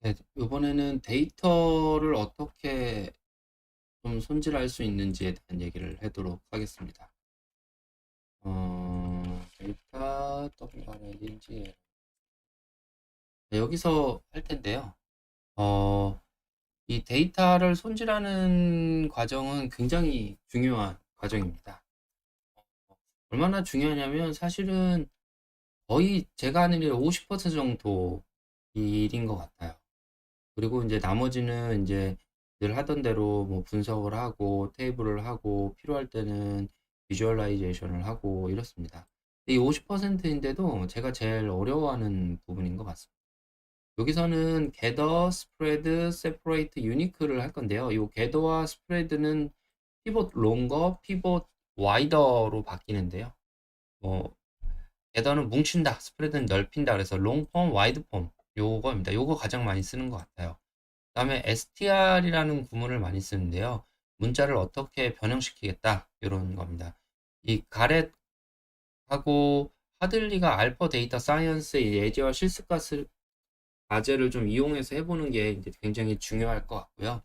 네, 이번에는 데이터를 어떻게 좀 손질할 수 있는지에 대한 얘기를 하도록 하겠습니다. 데이터 WRL인지 여기서 할 텐데요. 어, 이 데이터를 손질하는 과정은 굉장히 중요한 과정입니다. 얼마나 중요하냐면 사실은 거의 제가 하는 일 50% 정도 일인 것 같아요. 그리고 이제 나머지는 이제 늘 하던 대로 뭐 분석을 하고 테이블을 하고 필요할 때는 비주얼라이제이션을 하고 이렇습니다. 이 50%인데도 제가 제일 어려워하는 부분인 것 같습니다. 여기서는 gather, spread, separate, unique를 할 건데요. 이 gather와 spread는 pivot longer, pivot wider로 바뀌는데요. 뭐 gather는 뭉친다, spread는 넓힌다. 그래서 long form, wide form 요거입니다. 요거 가장 많이 쓰는 것 같아요. 그다음에 str이라는 구문을 많이 쓰는데요. 문자를 어떻게 변형시키겠다 이런 겁니다. 이 가렛하고 하들리가 알파 데이터 사이언스의 예제와 실습 과제를 좀 이용해서 해보는 게 이제 굉장히 중요할 것 같고요.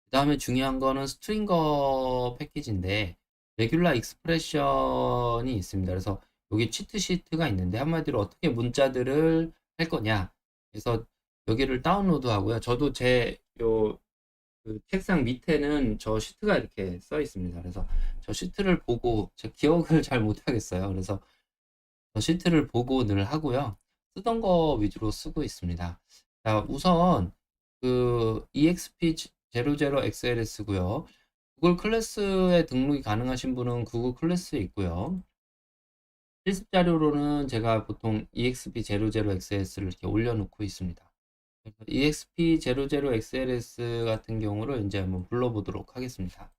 그 다음에 중요한 거는 스트링거 패키지인데 레귤라 익스프레션이 있습니다. 그래서 여기 치트시트가 있는데 한마디로 어떻게 문자들을 할 거냐. 그래서 여기를 다운로드 하고요. 저도 제요 그 책상 밑에는 저 시트가 이렇게 써 있습니다. 그래서 저 시트를 보고 제 기억을 잘 못하겠어요. 그래서 저 시트를 보고 늘 하고요. 쓰던 거 위주로 쓰고 있습니다. 자, 우선 그 EXP00XLS고요. 구글 클래스에 등록이 가능하신 분은 구글 클래스에 있고요. 실습 자료로는 제가 보통 EXP00XLS를 이렇게 올려놓고 있습니다. EXP00XLS 같은 경우를 이제 한번 불러보도록 하겠습니다.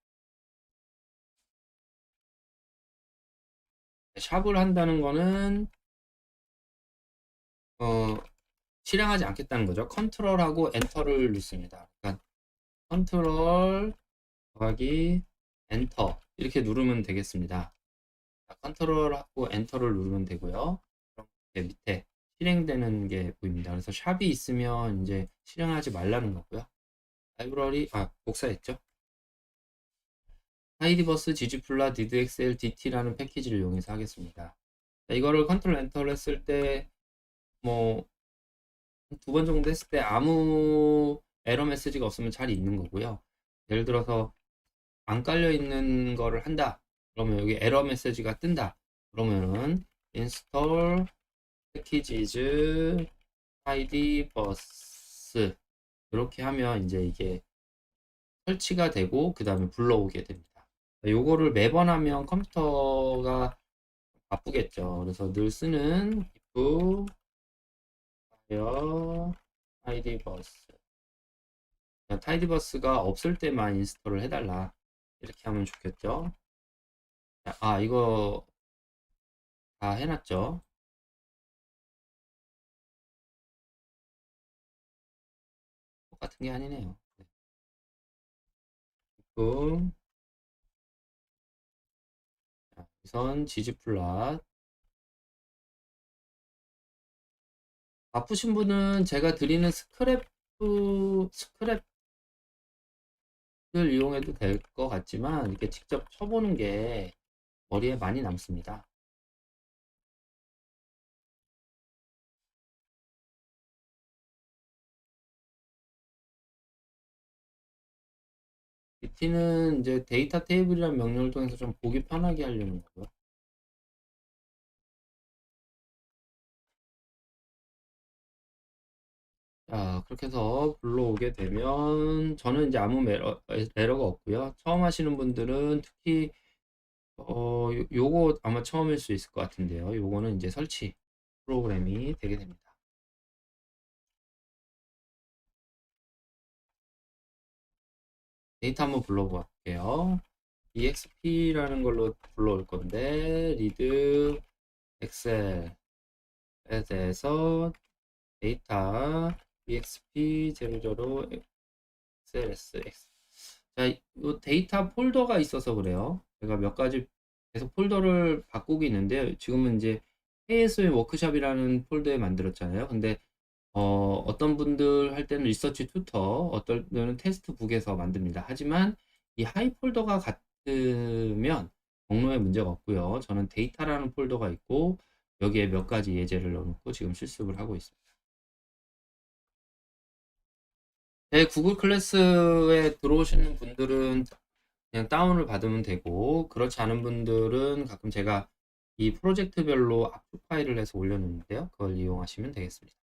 샵을 한다는 거는 실행하지 않겠다는 거죠. 컨트롤하고 엔터를 넣습니다. 그러니까 컨트롤 더하기 엔터 이렇게 누르면 되겠습니다. 컨트롤하고 엔터를 누르면 되고요. 이렇게 밑에 실행되는 게 보입니다. 그래서 샵이 있으면 이제 실행하지 말라는 거고요. 라이브러리 복사했죠. 하이디버스, 지지플라, 디드엑셀, DT라는 패키지를 이용해서 하겠습니다. 자, 이거를 컨트롤 엔터를 했을 때 뭐 두 번 정도 했을 때 아무 에러 메시지가 없으면 잘 있는 거고요. 예를 들어서 안 깔려 있는 거를 한다. 그러면 여기 에러 메시지가 뜬다. 그러면은 install packages 하이디버스 이렇게 하면 이제 이게 설치가 되고 그 다음에 불러오게 됩니다. 요거를 매번 하면 컴퓨터가 바쁘겠죠. 그래서 늘 쓰는 if 타이디버스 타이디버스가 없을 때만 인스톨을 해달라 이렇게 하면 좋겠죠. 이거 다 해놨죠. 똑같은 게 아니네요. 네. 우선 지지플랫 바쁘신 분은 제가 드리는 스크랩을 이용해도 될 것 같지만 이렇게 직접 쳐보는 게 머리에 많이 남습니다. DT는 이제 데이터 테이블이라는 명령을 통해서 좀 보기 편하게 하려는 거고요. 자, 그렇게 해서 불러오게 되면 저는 이제 아무 에러가 없고요. 처음 하시는 분들은 특히 요거 아마 처음일 수 있을 것 같은데요. 요거는 이제 설치 프로그램이 되게 됩니다. 데이터 한번 불러볼게요. exp라는 걸로 불러올 건데 read 엑셀에 대해서 데이터 exp00 xls 자, 이 데이터 폴더가 있어서 그래요. 제가 몇 가지 계속 폴더를 바꾸고 있는데 지금은 이제 KS의 워크샵이라는 폴더에 만들었잖아요. 근데 어떤 분들 할 때는 리서치 튜터, 어떤 분은 테스트북에서 만듭니다. 하지만 이 하이 폴더가 같으면 경로에 문제가 없고요. 저는 데이터라는 폴더가 있고 여기에 몇 가지 예제를 넣어놓고 지금 실습을 하고 있습니다. 네, 구글 클래스에 들어오시는 분들은 그냥 다운을 받으면 되고, 그렇지 않은 분들은 가끔 제가 이 프로젝트별로 압축 파일을 해서 올려놓는데요. 그걸 이용하시면 되겠습니다.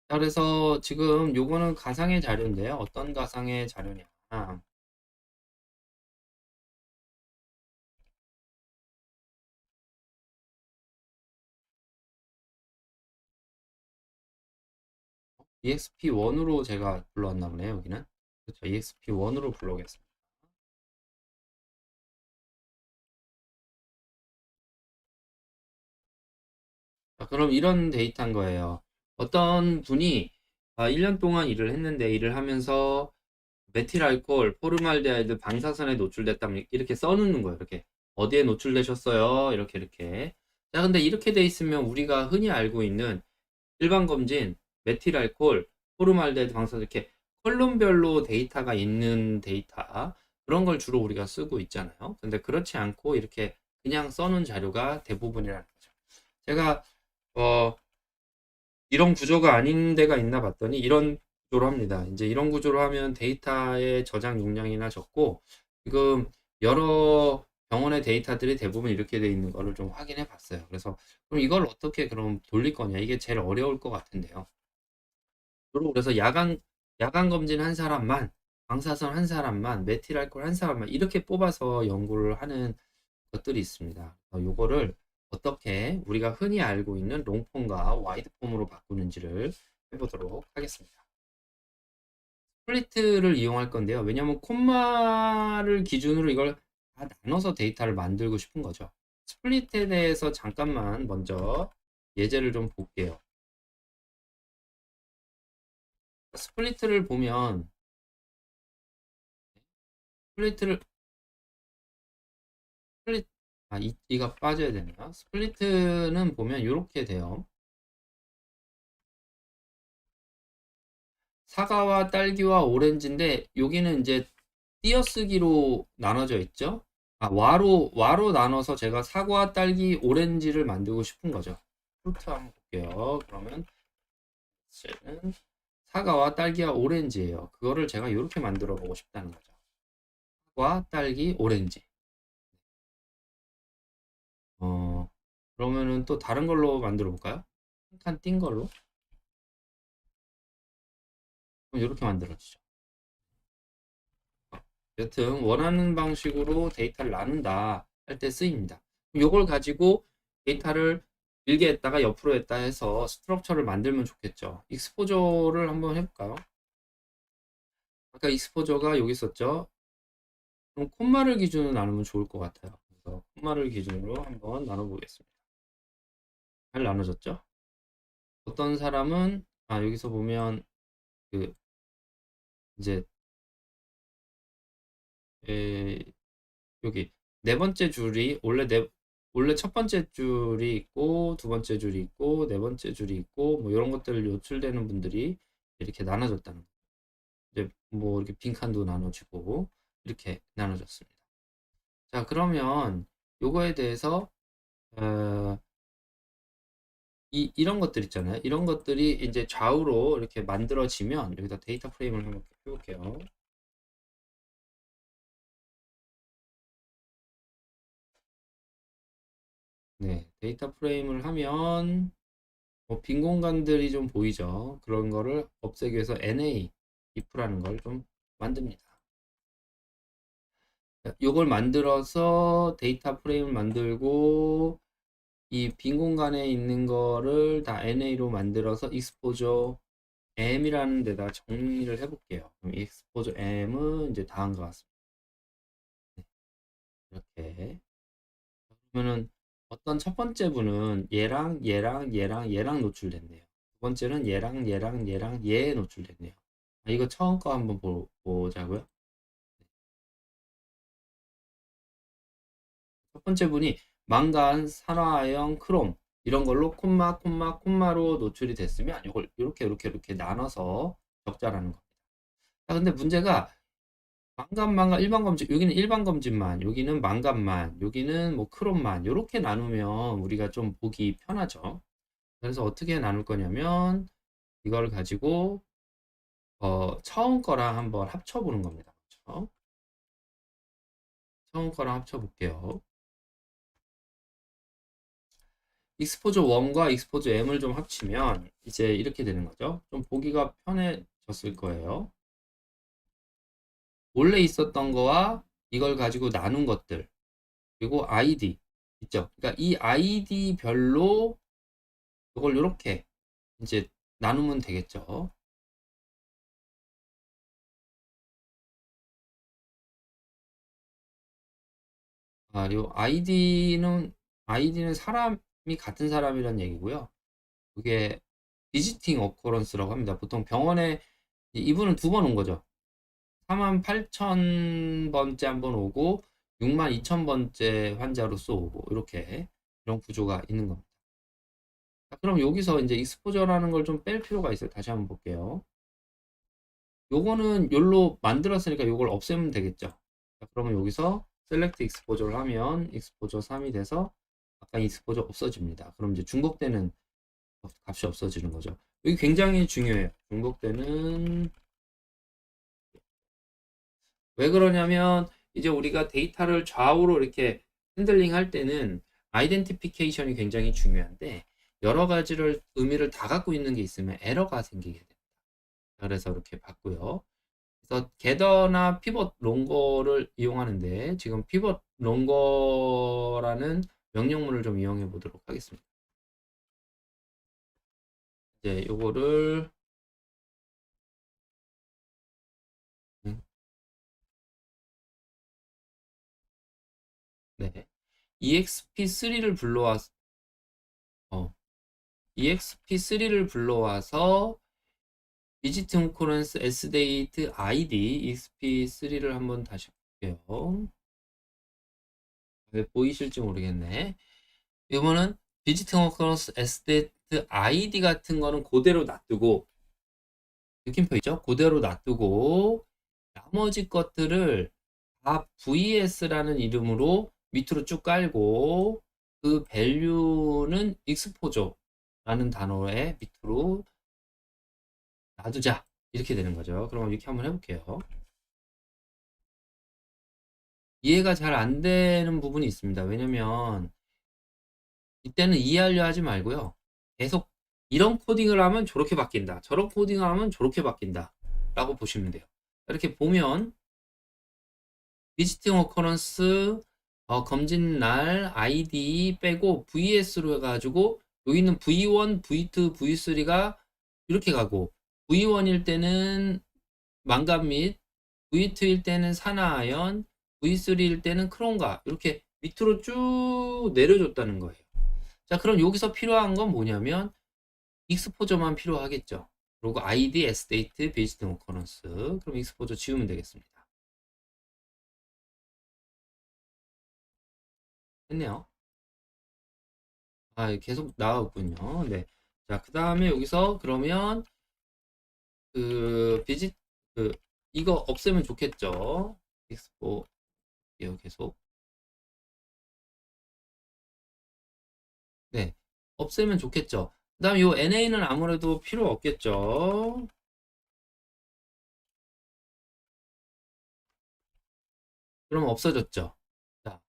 자, 그래서 지금 요거는 가상의 자료인데요. 어떤 가상의 자료냐. EXP1으로 제가 불러왔나 보네요, 여기는. 그렇죠. EXP1으로 불러오겠습니다. 자, 그럼 이런 데이터인 거예요. 어떤 분이 1년 동안 일을 했는데 일을 하면서 메틸 알코올, 포르말데하이드 방사선에 노출됐다면 이렇게 써놓는 거예요. 이렇게 어디에 노출되셨어요? 이렇게. 자, 근데 이렇게 돼 있으면 우리가 흔히 알고 있는 일반 검진, 메틸 알코올, 포르말데하이드 방사선 이렇게 컬럼별로 데이터가 있는 데이터 그런 걸 주로 우리가 쓰고 있잖아요. 근데 그렇지 않고 이렇게 그냥 써놓은 자료가 대부분이라는 거죠. 제가 어, 이런 구조가 아닌 데가 있나 봤더니 이런 구조로 합니다. 이제 이런 구조로 하면 데이터의 저장 용량이나 적고 지금 여러 병원의 데이터들이 대부분 이렇게 돼 있는 거를 좀 확인해 봤어요. 그래서 그럼 이걸 어떻게 그럼 돌릴 거냐? 이게 제일 어려울 것 같은데요. 주로 그래서 야간 검진 한 사람만, 방사선 한 사람만, 메틸알코올 한 사람만 이렇게 뽑아서 연구를 하는 것들이 있습니다. 요거를 어떻게 우리가 흔히 알고 있는 롱폼과 와이드폼으로 바꾸는지를 해보도록 하겠습니다. 스플리트를 이용할 건데요. 왜냐하면 콤마를 기준으로 이걸 다 나눠서 데이터를 만들고 싶은 거죠. 스플릿에 대해서 잠깐만 먼저 예제를 좀 볼게요. 스플리트를 보면 스플리트를 스플릿 이가 빠져야 되네요. 스플리트는 보면 이렇게 돼요. 사과와 딸기와 오렌지인데 여기는 이제 띄어쓰기로 나눠져 있죠. 와로 나눠서 제가 사과, 딸기, 오렌지를 만들고 싶은 거죠. 프루트 한번 볼게요. 그러면 는 사과와 딸기와 오렌지예요. 그거를 제가 이렇게 만들어 보고 싶다는 거죠. 사과, 딸기, 오렌지. 어, 그러면은 또 다른 걸로 만들어 볼까요? 한 칸 띈 걸로. 그럼 이렇게 만들어지죠. 여튼 원하는 방식으로 데이터를 나눈다 할 때 쓰입니다. 이걸 가지고 데이터를 길게 했다가 옆으로 했다 해서 스트럭처를 만들면 좋겠죠. 익스포저를 한번 해볼까요? 아까 익스포저가 여기 있었죠. 그럼 콤마를 기준으로 나누면 좋을 것 같아요. 그래서 콤마를 기준으로 한번 나눠보겠습니다. 잘 나눠졌죠? 어떤 사람은 여기서 보면 그 이제 에, 여기 네 번째 줄이 원래 첫 번째 줄이 있고 두 번째 줄이 있고 네 번째 줄이 있고 뭐 이런 것들 요출되는 분들이 이렇게 나눠졌다는 거. 이제 뭐 이렇게 빈칸도 나눠지고 이렇게 나눠졌습니다. 자, 그러면 요거에 대해서 어, 이런 것들 있잖아요. 이런 것들이 이제 좌우로 이렇게 만들어지면 여기다 데이터 프레임을 한번 해볼게요. 네, 데이터 프레임을 하면 빈 공간들이 좀 보이죠. 그런 거를 없애기 위해서 NA, if라는 걸 좀 만듭니다. 이걸 만들어서 데이터 프레임을 만들고 이 빈 공간에 있는 거를 다 NA로 만들어서 익스포저 M이라는 데다 정리를 해볼게요. 그럼 익스포저 M은 이제 다음과 같습니다. 이렇게 그러면은 어떤 첫 번째 분은 얘랑 노출됐네요. 두 번째는 얘랑 얘에 노출됐네요. 이거 처음 거 한번 보자고요. 첫 번째 분이 망간, 산화형, 크롬 이런 걸로 콤마로 노출이 됐으면 이걸 이렇게 나눠서 적자라는 겁니다. 자, 근데 문제가 망간 일반 검진, 여기는 일반 검진만, 여기는 망간만, 여기는 뭐 크롬만 이렇게 나누면 우리가 좀 보기 편하죠. 그래서 어떻게 나눌 거냐면 이걸 가지고 처음 거랑 한번 합쳐보는 겁니다. 그렇죠? 처음 거랑 합쳐볼게요. 익스포저 1과 익스포저 M을 좀 합치면 이제 이렇게 되는 거죠. 좀 보기가 편해졌을 거예요. 원래 있었던 거와 이걸 가지고 나눈 것들, 그리고 아이디 있죠. 그러니까 이 아이디 별로 이걸 이렇게 이제 나누면 되겠죠. 요 아이디는 사람이 같은 사람이란 얘기고요. 그게 비지팅 어커런스라고 합니다. 보통 병원에 이분은 두 번 온 거죠. 48,000번째 한 번 오고 62,000번째 환자로서 오고 이렇게 이런 구조가 있는 겁니다. 자, 그럼 여기서 이제 익스포저라는 걸 좀 뺄 필요가 있어요. 다시 한번 볼게요. 요거는 욜로 만들었으니까 요걸 없애면 되겠죠. 자, 그러면 여기서 셀렉트 익스포저를 하면 익스포저 3이 돼서 아까 익스포저 없어집니다. 그럼 이제 중복되는 값이 없어지는 거죠. 여기 굉장히 중요해요. 중복되는 왜 그러냐면 이제 우리가 데이터를 좌우로 이렇게 핸들링 할 때는 아이덴티피케이션이 굉장히 중요한데 여러 가지를 의미를 다 갖고 있는 게 있으면 에러가 생기게 됩니다. 그래서 이렇게 봤고요. 그래서 게더나 피벗 롱거를 이용하는데 지금 피벗 롱거라는 명령문을 좀 이용해 보도록 하겠습니다. 이제 요거를 네. EXP3를 불러와서 EXP3를 불러와서 비지트 홈코런스 S데이트 ID EXP3를 한번 다시 볼게요. 왜 보이실지 모르겠네. 이거는 비지트 홈코런스 S데이트 ID 같은 거는 그대로 놔두고 느낌표 있죠? 그대로 놔두고 나머지 것들을 다 VS라는 이름으로 밑으로 쭉 깔고 그 밸류는 익스포저라는 단어의 밑으로 놔두자 이렇게 되는 거죠. 그럼 이렇게 한번 해볼게요. 이해가 잘 안 되는 부분이 있습니다. 왜냐면 이때는 이해하려 하지 말고요. 계속 이런 코딩을 하면 저렇게 바뀐다. 저런 코딩을 하면 저렇게 바뀐다. 라고 보시면 돼요. 이렇게 보면 비지팅 어커런스 검진 날 ID 빼고 VS로 해가지고 여기 있는 V1, V2, V3가 이렇게 가고 V1일 때는 망간 및 V2일 때는 산화아연, V3일 때는 크롬가 이렇게 밑으로 쭉 내려줬다는 거예요. 자, 그럼 여기서 필요한 건 뭐냐면 익스포저만 필요하겠죠. 그리고 ID, Sdate, Visit Occurrence. 그럼 익스포저 지우면 되겠습니다. 했네요. 계속 나왔군요. 네. 자, 그 다음에 여기서 그러면 비짓 이거 없애면 좋겠죠. 익스포 계속. 네. 없애면 좋겠죠. 그 다음 이 NA는 아무래도 필요 없겠죠. 그럼 없어졌죠. 자,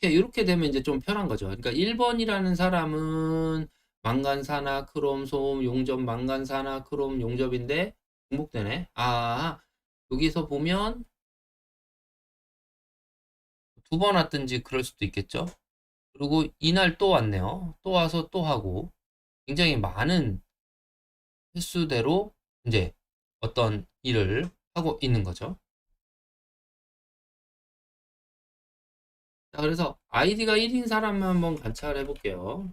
이렇게 되면 이제 좀 편한 거죠. 그러니까 1번이라는 사람은 망간산화, 크롬, 소음, 용접, 망간산화, 크롬, 용접인데 중복되네. 여기서 보면 두 번 왔든지 그럴 수도 있겠죠. 그리고 이날 또 왔네요. 또 와서 또 하고 굉장히 많은 횟수대로 이제 어떤 일을 하고 있는 거죠. 자, 그래서 아이디가 1인 사람만 한번 관찰해 볼게요.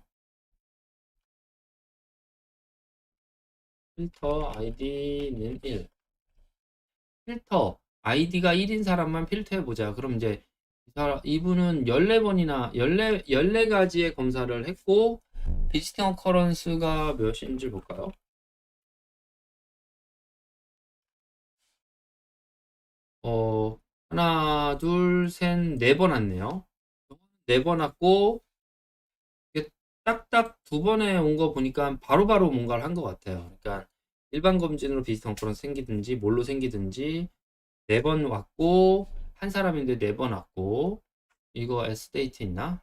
필터 아이디는 1. 필터 아이디가 1인 사람만 필터해 보자. 그럼 이제 이분은 14번이나 14가지의 검사를 했고 비지팅 어커런스가 몇인지 볼까요? 하나, 둘, 셋, 네 번 왔네요. 네 번 왔고, 이게 딱딱 두 번에 온 거 보니까 바로바로 뭔가를 한 것 같아요. 그러니까 일반 검진으로 비지팅 어커런스 생기든지, 뭘로 생기든지, 네 번 왔고, 한 사람인데 네 번 왔고, 이거 S데이트 있나?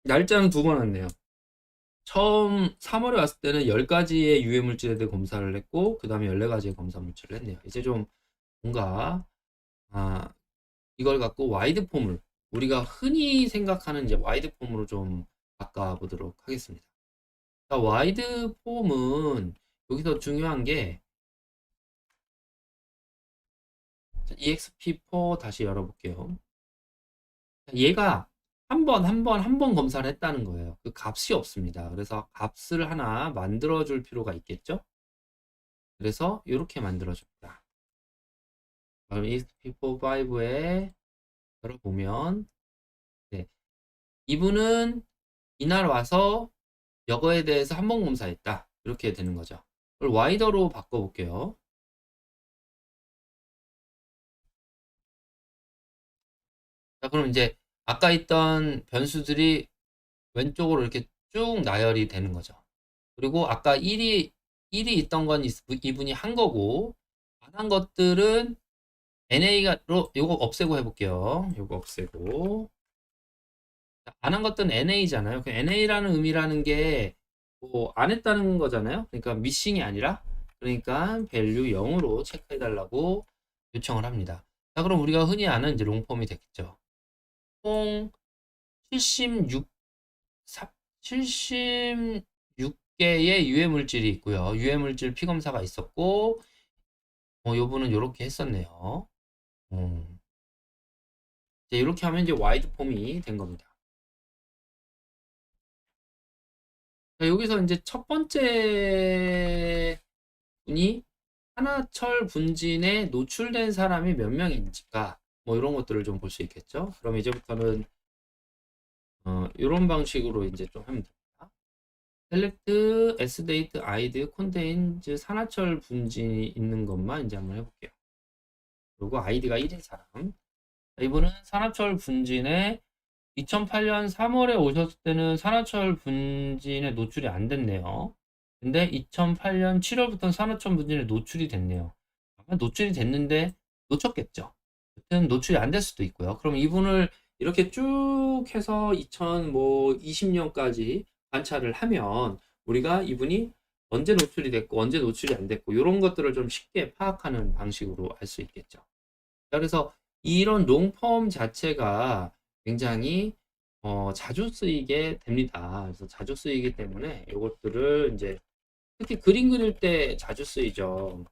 날짜는 두 번 왔네요. 처음 3월에 왔을 때는 10가지의 유해 물질에 대해 검사를 했고, 그 다음에 14가지의 검사 물질을 했네요. 이제 좀 뭔가, 아, 이걸 갖고 와이드 폼을, 우리가 흔히 생각하는 이제 와이드 폼으로 좀 바꿔보도록 하겠습니다. 자, 와이드 폼은 여기서 중요한 게, EXP4 다시 열어볼게요. 얘가 한 번 검사를 했다는 거예요. 그 값이 없습니다. 그래서 값을 하나 만들어 줄 필요가 있겠죠? 그래서 이렇게 만들어 줍니다. 그럼 EXP45에 열어보면, 네, 이분은 이날 와서 여거에 대해서 한 번 검사했다. 이렇게 되는 거죠. 그걸 와이더로 바꿔볼게요. 자, 그럼 이제 아까 있던 변수들이 왼쪽으로 이렇게 쭉 나열이 되는 거죠. 그리고 아까 1이 있던 건 이분이 한 거고, 안 한 것들은 NA로, 요거 없애고 해볼게요. 요거 없애고. 안 한 것들은 NA잖아요. 그 NA라는 의미라는 게, 뭐, 안 했다는 거잖아요. 그러니까 미싱이 아니라, 그러니까 value 0으로 체크해달라고 요청을 합니다. 자, 그럼 우리가 흔히 아는 이제 롱폼이 되겠죠. 총 76, 76개의 유해 물질이 있고요. 유해 물질 피검사가 있었고, 요분은 이렇게 했었네요. 이제 이렇게 하면 이제 와이드 폼이 된 겁니다. 자, 여기서 이제 첫 번째 분이 산화철 분진에 노출된 사람이 몇 명인지가 뭐 이런 것들을 좀 볼 수 있겠죠. 그럼 이제부터는 이런 방식으로 이제 좀 하면 됩니다. 셀렉트 S데이트 아이드 컨테인즈 산화철 분진이 있는 것만 이제 한번 해볼게요. 그리고 아이디가 1인 사람. 이분은 산화철 분진에 2008년 3월에 오셨을 때는 산화철 분진에 노출이 안 됐네요. 근데 2008년 7월부터 산화철 분진에 노출이 됐네요. 아마 노출이 됐는데 놓쳤겠죠. 여튼 노출이 안 될 수도 있고요. 그럼 이분을 이렇게 쭉 해서 2020년까지 관찰을 하면 우리가 이분이 언제 노출이 됐고 언제 노출이 안 됐고 이런 것들을 좀 쉽게 파악하는 방식으로 알 수 있겠죠. 그래서 이런 롱폼 자체가 굉장히 자주 쓰이게 됩니다. 그래서 자주 쓰이기 때문에 이것들을 이제 특히 그림 그릴 때 자주 쓰이죠.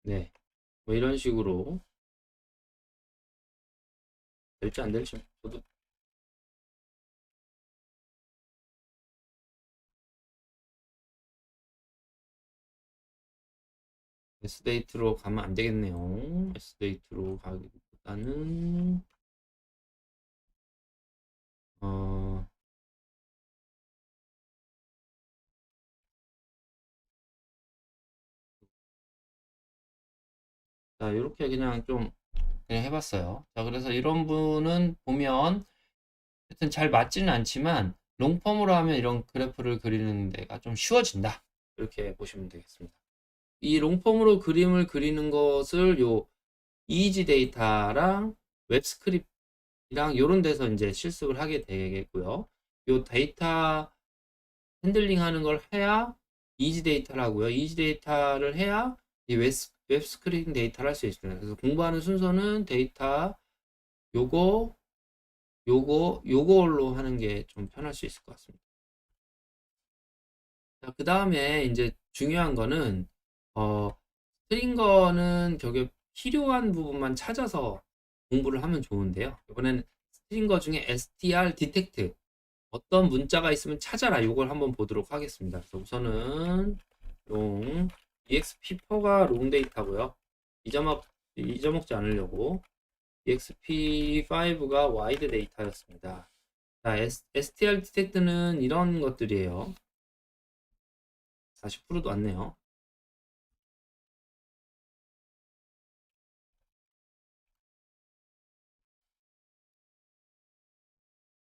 네, 뭐 이런 식으로 될지 안 될지 저도 S데이트로 가면 안 되겠네요. S데이트로 가기보다는 어, 자, 이렇게 그냥 좀 그냥 해봤어요. 자, 그래서 이런 분은 보면 하여튼 잘 맞지는 않지만 롱폼으로 하면 이런 그래프를 그리는 데가 좀 쉬워진다. 이렇게 보시면 되겠습니다. 이 롱폼으로 그림을 그리는 것을 요 이지 데이터랑 웹스크립트랑 이런 데서 이제 실습을 하게 되겠고요. 요 데이터 핸들링 하는 걸 해야 이지 데이터라고요. 이지 데이터를 해야 이 웹스크립팅 데이터를 할 수 있습니다. 그래서 공부하는 순서는 데이터 요걸로 하는 게 좀 편할 수 있을 것 같습니다. 자, 그 다음에 이제 중요한 거는 스트링거는 결국에 필요한 부분만 찾아서 공부를 하면 좋은데요. 이번에는 스트링거 중에 str detect 어떤 문자가 있으면 찾아라. 이걸 한번 보도록 하겠습니다. 그래서 우선은 롱 exp4가 롱 데이터고요. 잊어먹지 않으려고 exp5가 와이드 데이터였습니다. 자, str detect는 이런 것들이에요. 40%도 왔네요.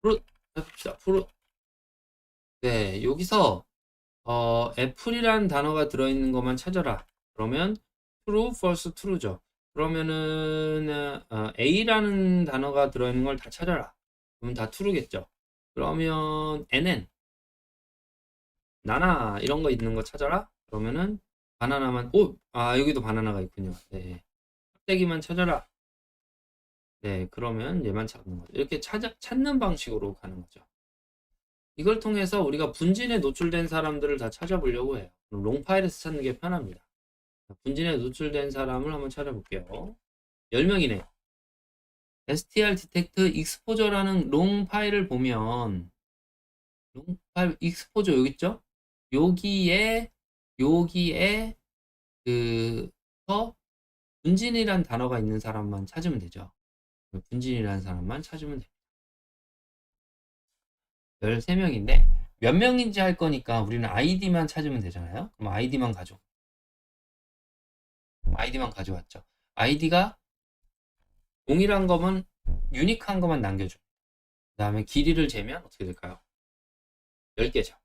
프로 해봅시다. 네, 여기서 애플이라는 단어가 들어있는 것만 찾아라. 그러면 true, false, true죠. 그러면은 A라는 단어가 들어있는 걸 다 찾아라. 그러면 다 true겠죠. 그러면 NN, 나나 이런 거 있는 거 찾아라. 그러면은 바나나만 여기도 바나나가 있군요. 네, 껍데기만 찾아라. 네, 그러면 얘만 찾는 거죠. 이렇게 찾는 방식으로 가는 거죠. 이걸 통해서 우리가 분진에 노출된 사람들을 다 찾아보려고 해요. 롱 파일에서 찾는 게 편합니다. 분진에 노출된 사람을 한번 찾아볼게요. 10명이네요. str detect exposure라는 롱 파일을 보면 롱 파일 exposure 여기 있죠? 여기에 분진이란 단어가 있는 사람만 찾으면 되죠. 분진이라는 사람만 찾으면 됩니다. 13명인데 몇 명인지 할 거니까 우리는 아이디만 찾으면 되잖아요. 그럼 아이디만 가져왔죠. 아이디가 동일한 거면 유니크한 것만 남겨줘. 그 다음에 길이를 재면 어떻게 될까요? 10개죠.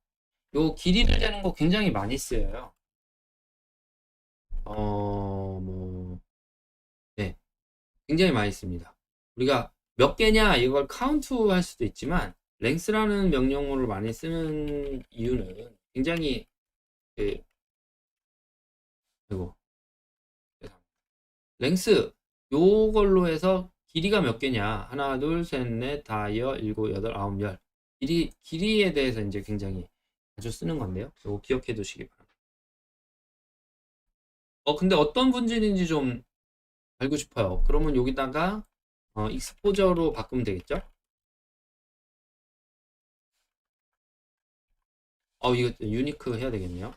요 길이를 재는 거 굉장히 많이 쓰여요. 네, 굉장히 많이 씁니다. 우리가 몇 개냐 이걸 카운트 할 수도 있지만 랭스라는 명령어를 많이 쓰는 이유는 굉장히 그 그리고 랭스 요걸로 해서 길이가 몇 개냐 하나 둘셋넷 다여 일곱 여덟 아홉 열 길이에 대해서 이제 굉장히 자주 쓰는 건데요. 이거 기억해 두시기 바랍니다. 근데 어떤 분진인지 좀 알고 싶어요. 그러면 여기다가 익스포저로 바꾸면 되겠죠? 이거 유니크 해야 되겠네요.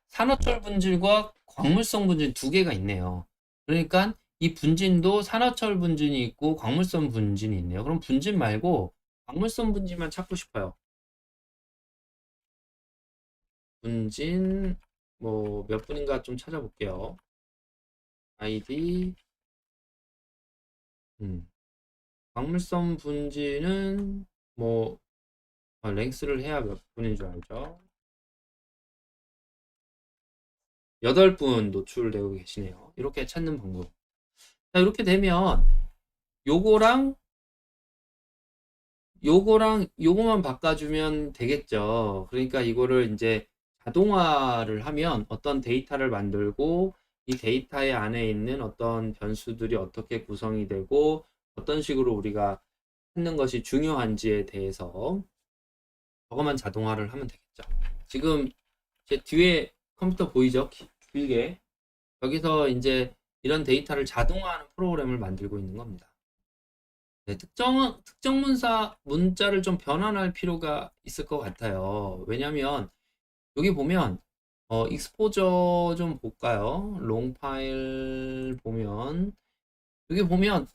산화철 분질과 광물성 분질 두 개가 있네요. 그러니까 이 분진도 산화철 분진이 있고 광물성 분진이 있네요. 그럼 분진 말고 광물성 분진만 찾고 싶어요. 분진 뭐 몇 분인가 좀 찾아볼게요. 아이디 광물성 분진은 뭐 랭스를 해야 몇 분인 줄 알죠? 8분 노출되고 계시네요. 이렇게 찾는 방법. 자, 이렇게 되면 요거랑 요거만 바꿔주면 되겠죠. 그러니까 이거를 이제 자동화를 하면 어떤 데이터를 만들고 이 데이터의 안에 있는 어떤 변수들이 어떻게 구성이 되고 어떤 식으로 우리가 찾는 것이 중요한지에 대해서 저거만 자동화를 하면 되겠죠. 지금 제 뒤에 컴퓨터 보이죠? 길게. 여기서 이제 이런 데이터를 자동화하는 프로그램을 만들고 있는 겁니다. 네, 특정 문자를 좀 변환할 필요가 있을 것 같아요. 왜냐면 여기 보면 익스포저 좀 볼까요? 롱 파일 보면 여기 보면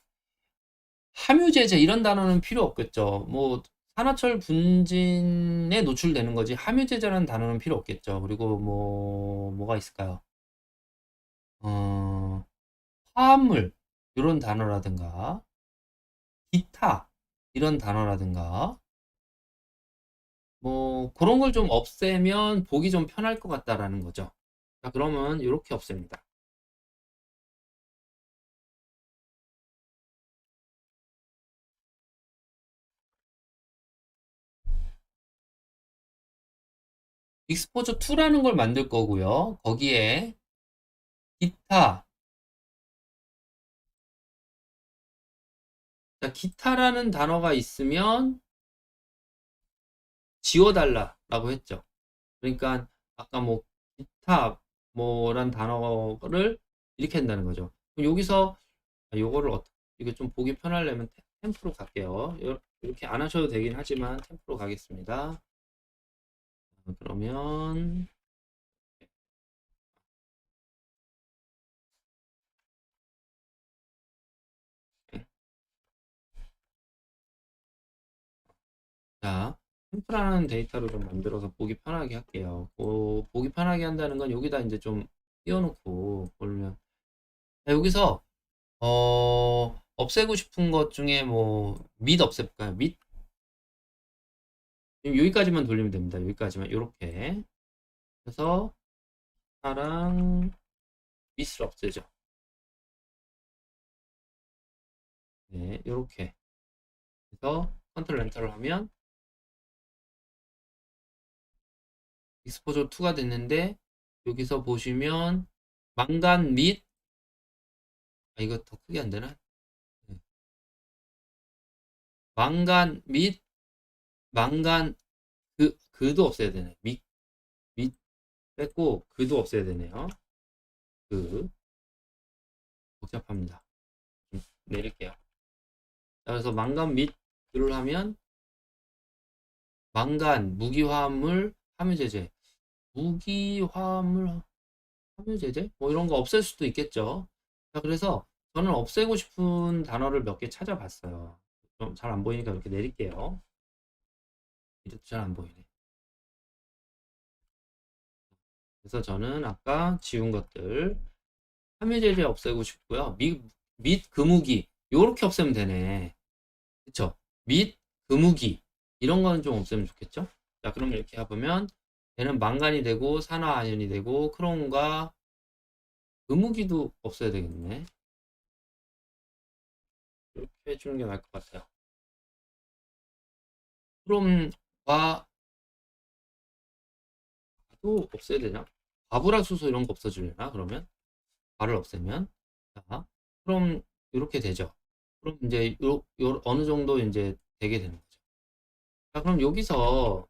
함유제제 이런 단어는 필요 없겠죠. 뭐 산화철 분진에 노출되는 거지 함유제제라는 단어는 필요 없겠죠. 그리고 뭐가 있을까요? 어, 화합물 이런 단어라든가 기타 이런 단어라든가 뭐 그런 걸 좀 없애면 보기 좀 편할 것 같다라는 거죠. 자, 그러면 이렇게 없앱니다. 익스포저 2라는 걸 만들 거고요. 거기에 기타, 자, 기타라는 단어가 있으면 지워달라라고 했죠. 그러니까 아까 뭐 기타 뭐란 단어를 이렇게 한다는 거죠. 그럼 여기서 요거를 이게 좀 보기 편하려면 템프로 갈게요. 이렇게 안 하셔도 되긴 하지만 템프로 가겠습니다. 그러면 자, 템프라는 데이터로 좀 만들어서 보기 편하게 할게요. 보기 편하게 한다는 건 여기다 이제 좀 띄워놓고 보면 여기서 없애고 싶은 것 중에 뭐 밑 없앨까요? 밑 여기까지만 돌리면 됩니다. 여기까지만 이렇게 그래서 사랑 밑을 없애죠. 네, 이렇게 그래서 컨트롤 엔터를 하면 익스포저 2가 됐는데 여기서 보시면 망간 및 이거 더 크게 안 되나? 네. 망간 및 망간 그도 없애야 되네. 밑 뺐고 그도 없애야 되네요. 그 복잡합니다. 좀 내릴게요. 자, 그래서 망간 및 그를 하면 망간 무기화합물 함유제제 무기화합물 함유제제 뭐 이런 거 없앨 수도 있겠죠. 자, 그래서 저는 없애고 싶은 단어를 몇 개 찾아봤어요. 좀 잘 안 보이니까 이렇게 내릴게요. 이것도 잘 안 보이네. 그래서 저는 아까 지운 것들 함유제제 없애고 싶고요. 밑 금우기 요렇게 없애면 되네. 그쵸? 밑 금우기 이런 거는 좀 없애면 좋겠죠? 자, 그럼 이렇게 해보면 얘는 망간이 되고 산화아연이 되고 크롬과 금우기도 없애야 되겠네. 이렇게 해주는 게 나을 것 같아요. 크롬과 또 없애야 되나? 과불화수소 이런 거 없어지려나? 그러면 과를 없애면 자, 그럼 이렇게 되죠. 그럼 이제 요 어느 정도 이제 되게 되는 거죠. 자, 그럼 여기서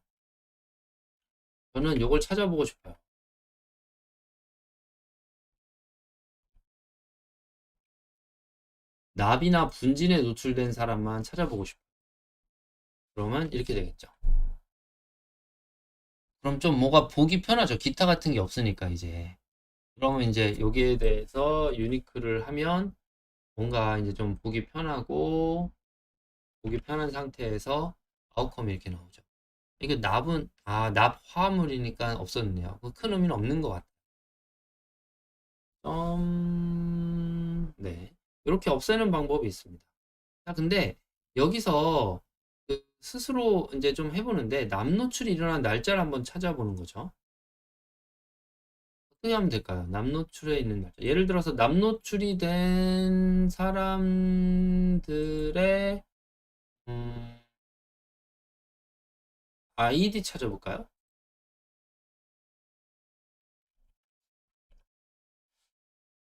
저는 요걸 찾아보고 싶어요. 납이나 분진에 노출된 사람만 찾아보고 싶어요. 그러면 이렇게 되겠죠. 그럼 좀 뭐가 보기 편하죠. 기타 같은 게 없으니까 이제. 그러면 이제 여기에 대해서 유니크를 하면 뭔가 이제 좀 보기 편하고 보기 편한 상태에서 아웃컴이 이렇게 나오죠. 이게 납은 납 화합물이니까 없었네요. 큰 의미는 없는 것 같아요. 네. 이렇게 없애는 방법이 있습니다. 자, 근데 여기서 그 스스로 이제 좀 해보는데 납 노출이 일어난 날짜를 한번 찾아보는 거죠. 어떻게 하면 될까요? 납 노출에 있는 날짜. 예를 들어서 납 노출이 된 사람들의 아이디 찾아볼까요?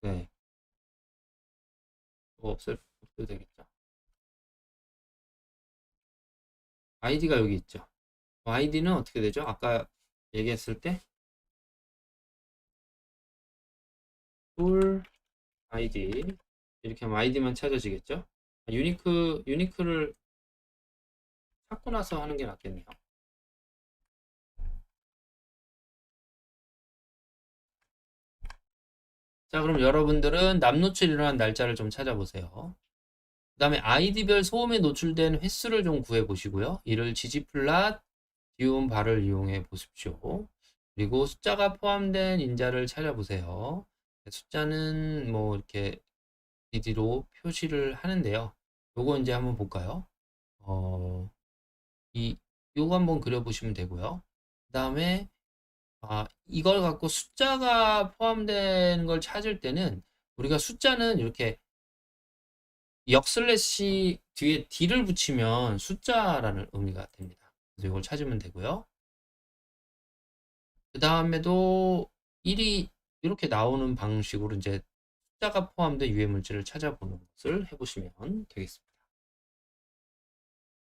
네. 뭐 없애도 되겠죠. 아이디가 여기 있죠. 아이디는 어떻게 되죠? 아까 얘기했을 때 툴 아이디 이렇게 하면 아이디만 찾아지겠죠? 유니크를 찾고 나서 하는 게 낫겠네요. 자, 그럼 여러분들은 납노출 일어난 날짜를 좀 찾아보세요. 그 다음에 아이디별 소음에 노출된 횟수를 좀 구해보시고요. 이를 지지플랫 기운 발을 이용해 보십시오. 그리고 숫자가 포함된 인자를 찾아보세요. 숫자는 뭐 이렇게 DD로 표시를 하는데요. 요거 이제 한번 볼까요? 어, 요거 한번 그려보시면 되고요. 그 다음에 이걸 갖고 숫자가 포함된 걸 찾을 때는 우리가 숫자는 이렇게 역슬래시 뒤에 D를 붙이면 숫자라는 의미가 됩니다. 그래서 이걸 찾으면 되고요. 그 다음에도 1이 이렇게 나오는 방식으로 이제 숫자가 포함된 유해 물질을 찾아보는 것을 해보시면 되겠습니다.